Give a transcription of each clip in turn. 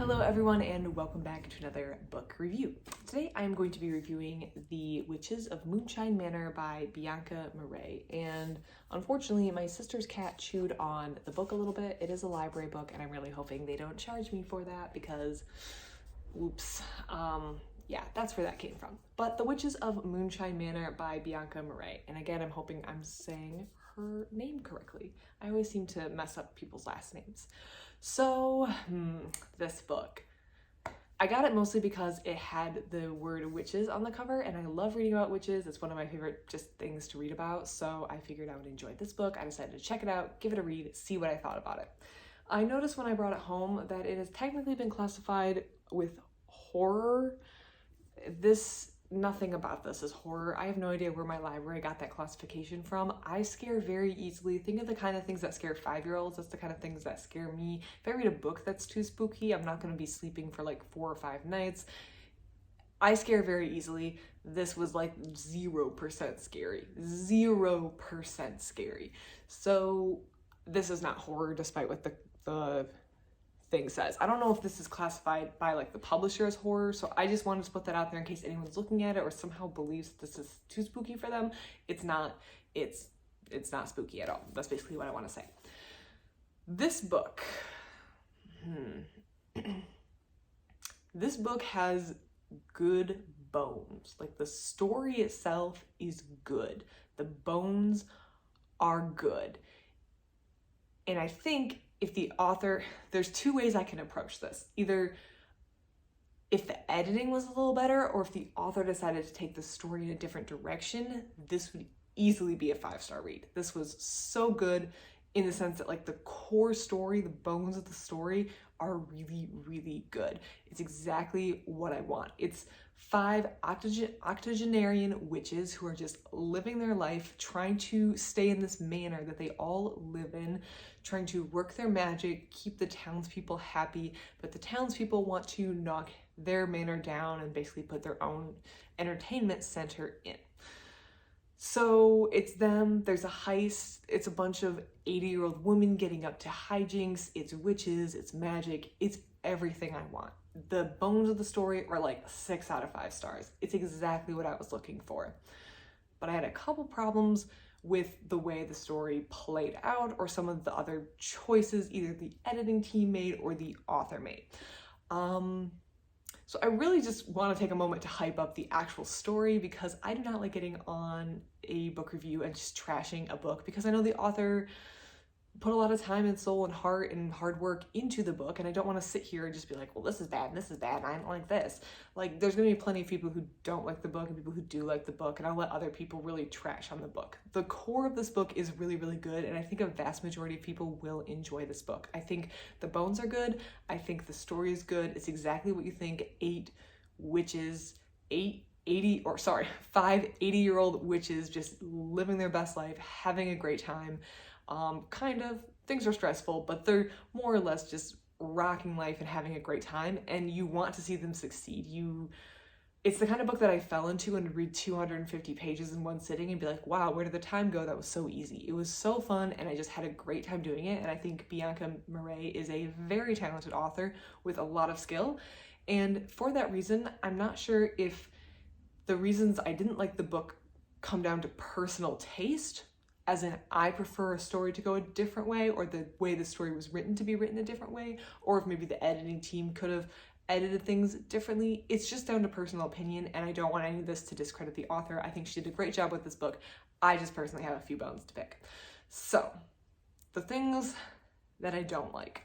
Hello everyone and welcome back to another book review. Today I am going to be reviewing The Witches of Moonshyne Manor by Bianca Marias, and unfortunately my sister's cat chewed on the book a little bit. It is a library book and I'm really hoping they don't charge me for that because, oops, yeah, that's where that came from. But The Witches of Moonshyne Manor by Bianca Marias, and again I'm hoping I'm saying her name correctly. I always seem to mess up people's last names. So, this book. I got it mostly because it had the word witches on the cover, and I love reading about witches. It's one of my favorite just things to read about, so I figured I would enjoy this book. I decided to check it out, give it a read, see what I thought about it. I noticed when I brought it home that it has technically been classified with horror. Nothing about this is horror. I have no idea where my library got that classification from. I scare very easily. Think of the kind of things that scare 5-year-olds. That's the kind of things that scare me. If I read a book that's too spooky, I'm not going to be sleeping for like 4 or 5 nights. I scare very easily. This was like 0% scary. 0% scary. So this is not horror despite what the thing says. I don't know if this is classified by like the publisher as horror, so I just wanted to put that out there in case anyone's looking at it or somehow believes this is too spooky for them. It's not. It's not spooky at all. That's basically what I want to say. This book, this book has good bones. Like the story itself is good. The bones are good. And I think if the author, there's 2 ways I can approach this. Either if the editing was a little better or if the author decided to take the story in a different direction, this would easily be a 5-star read. This was so good in the sense that like the core story, the bones of the story are really, really good. It's exactly what I want. It's 5 octogenarian witches who are just living their life, trying to stay in this manor that they all live in, trying to work their magic, keep the townspeople happy, but the townspeople want to knock their manor down and basically put their own entertainment center in. So it's them, there's a heist, it's a bunch of 80-year-old women getting up to hijinks, it's witches, it's magic, it's everything I want. The bones of the story are like 6 out of 5 stars. It's exactly what I was looking for. But I had a couple problems with the way the story played out or some of the other choices either the editing team made or the author made. So I really just want to take a moment to hype up the actual story because I do not like getting on a book review and just trashing a book because I know the author put a lot of time and soul and heart and hard work into the book, and I don't want to sit here and just be like, well, this is bad, and I don't like this. Like, there's going to be plenty of people who don't like the book and people who do like the book, and I'll let other people really trash on the book. The core of this book is really, really good, and I think a vast majority of people will enjoy this book. I think the bones are good. I think the story is good. It's exactly what you think 5 80-year-old witches just living their best life, having a great time. Kind of, things are stressful, but they're more or less just rocking life and having a great time, and you want to see them succeed. It's the kind of book that I fell into and read 250 pages in one sitting and be like, wow, where did the time go? That was so easy. It was so fun, and I just had a great time doing it, and I think Bianca Marias is a very talented author with a lot of skill, and for that reason, I'm not sure if the reasons I didn't like the book come down to personal taste, as in I prefer a story to go a different way, or the way the story was written to be written a different way, or if maybe the editing team could have edited things differently. It's just down to personal opinion, and I don't want any of this to discredit the author. I think she did a great job with this book. I just personally have a few bones to pick. So, the things that I don't like.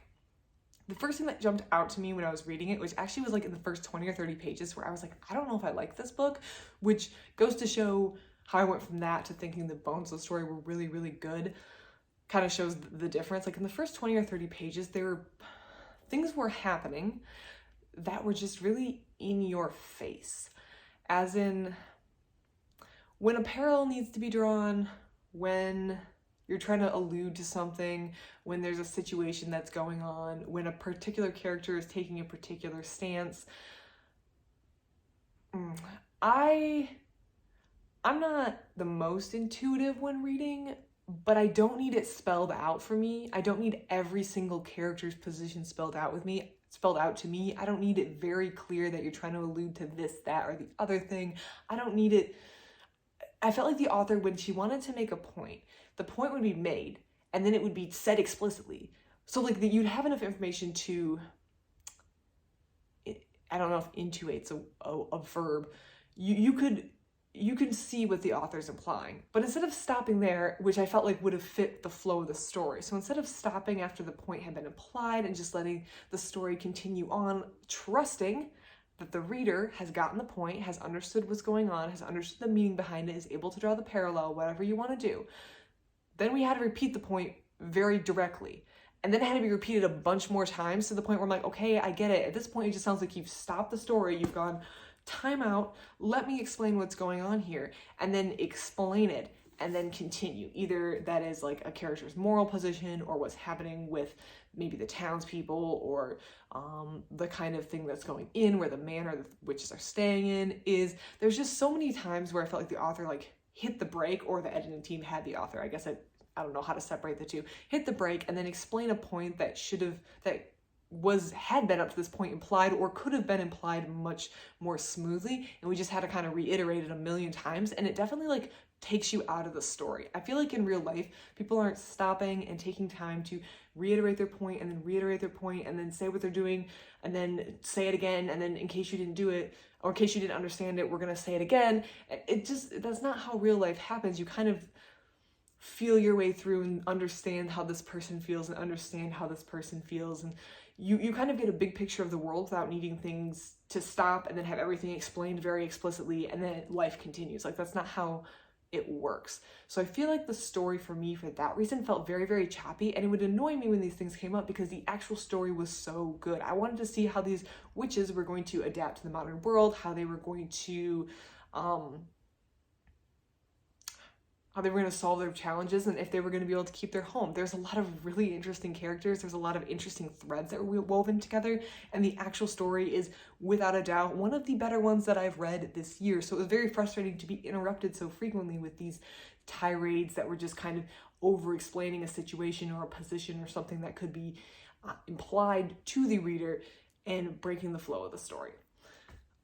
The first thing that jumped out to me when I was reading it, which actually was like in the first 20 or 30 pages, where I was like, I don't know if I like this book, which goes to show how I went from that to thinking the bones of the story were really, really good. Kind of shows the difference. Like in the first 20 or 30 pages, things were happening that were just really in your face. As in, when a parallel needs to be drawn, when you're trying to allude to something, when there's a situation that's going on, when a particular character is taking a particular stance. I'm not the most intuitive when reading, but I don't need it spelled out for me. I don't need every single character's position spelled out with me. spelled out to me. I don't need it very clear that you're trying to allude to this, that, or the other thing. I don't need it. I felt like the author, when she wanted to make a point, the point would be made and then it would be said explicitly. So like you'd have enough information to, I don't know if intuate's a verb. You can see what the author's implying, but instead of stopping there, which I felt like would have fit the flow of the story. So instead of stopping after the point had been implied and just letting the story continue on, trusting that the reader has gotten the point, has understood what's going on, has understood the meaning behind it, is able to draw the parallel, whatever you want to do. Then we had to repeat the point very directly. And then it had to be repeated a bunch more times to the point where I'm like, okay, I get it. At this point, it just sounds like you've stopped the story. You've gone, time out, let me explain what's going on here, and then explain it, and then continue. Either that is like a character's moral position or what's happening with maybe the townspeople or the kind of thing that's going in where the manor the witches are staying in is. There's just so many times where I felt like the author like hit the brake, or the editing team had the author. I guess I don't know how to separate the two. Hit the brake and then explain a point that had been up to this point implied or could have been implied much more smoothly, and we just had to kind of reiterate it a million times, and it definitely like takes you out of the story. I feel like in real life, people aren't stopping and taking time to reiterate their point and then reiterate their point and then say what they're doing and then say it again, and then in case you didn't do it or in case you didn't understand it, we're gonna say it again. That's not how real life happens. You kind of feel your way through and understand how this person feels and understand how this person feels, and you kind of get a big picture of the world without needing things to stop and then have everything explained very explicitly and then life continues. Like, that's not how it works. So I feel like the story for me, for that reason, felt very, very choppy, and it would annoy me when these things came up because the actual story was so good. I wanted to see how these witches were going to adapt to the modern world, how they were going to solve their challenges, and if they were going to be able to keep their home. There's a lot of really interesting characters. There's a lot of interesting threads that were woven together, and the actual story is, without a doubt, one of the better ones that I've read this year. So it was very frustrating to be interrupted so frequently with these tirades that were just kind of over-explaining a situation or a position or something that could be implied to the reader and breaking the flow of the story.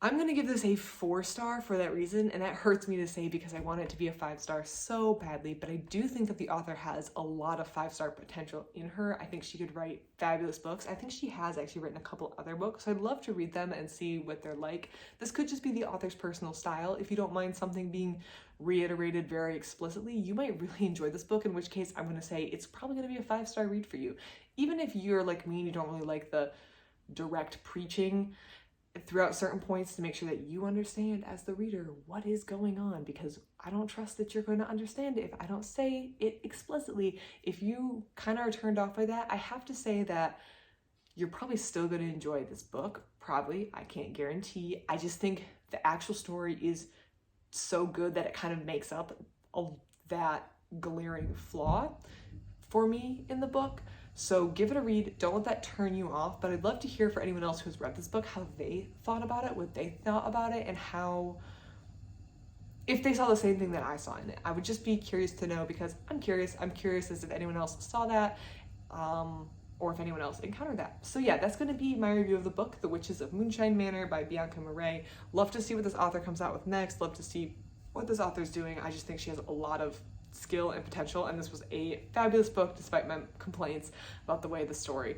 I'm going to give this a 4-star for that reason, and that hurts me to say because I want it to be a 5-star so badly, but I do think that the author has a lot of 5-star potential in her. I think she could write fabulous books. I think she has actually written a couple other books, so I'd love to read them and see what they're like. This could just be the author's personal style. If you don't mind something being reiterated very explicitly, you might really enjoy this book, in which case I'm going to say it's probably going to be a 5-star read for you. Even if you're like me and you don't really like the direct preaching throughout certain points, to make sure that you understand as the reader what is going on, because I don't trust that you're going to understand it if I don't say it explicitly. If you kind of are turned off by that, I have to say that you're probably still going to enjoy this book. Probably, I can't guarantee. I just think the actual story is so good that it kind of makes up that glaring flaw for me in the book. So give it a read. Don't let that turn you off, but I'd love to hear for anyone else who's read this book, how they thought about it, what they thought about it, and if they saw the same thing that I saw in it. I would just be curious to know, because I'm curious. I'm curious as if anyone else saw that, or if anyone else encountered that. So yeah, that's going to be my review of the book, The Witches of Moonshyne Manor by Bianca Marias. Love to see what this author comes out with next. Love to see what this author's doing. I just think she has a lot of skill and potential, and this was a fabulous book despite my complaints about the way the story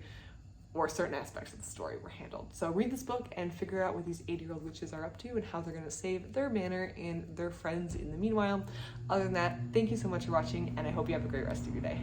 or certain aspects of the story were handled. So read this book and figure out what these 80-year-old witches are up to and how they're going to save their manor and their friends in the meanwhile. Other than that, thank you so much for watching, and I hope you have a great rest of your day.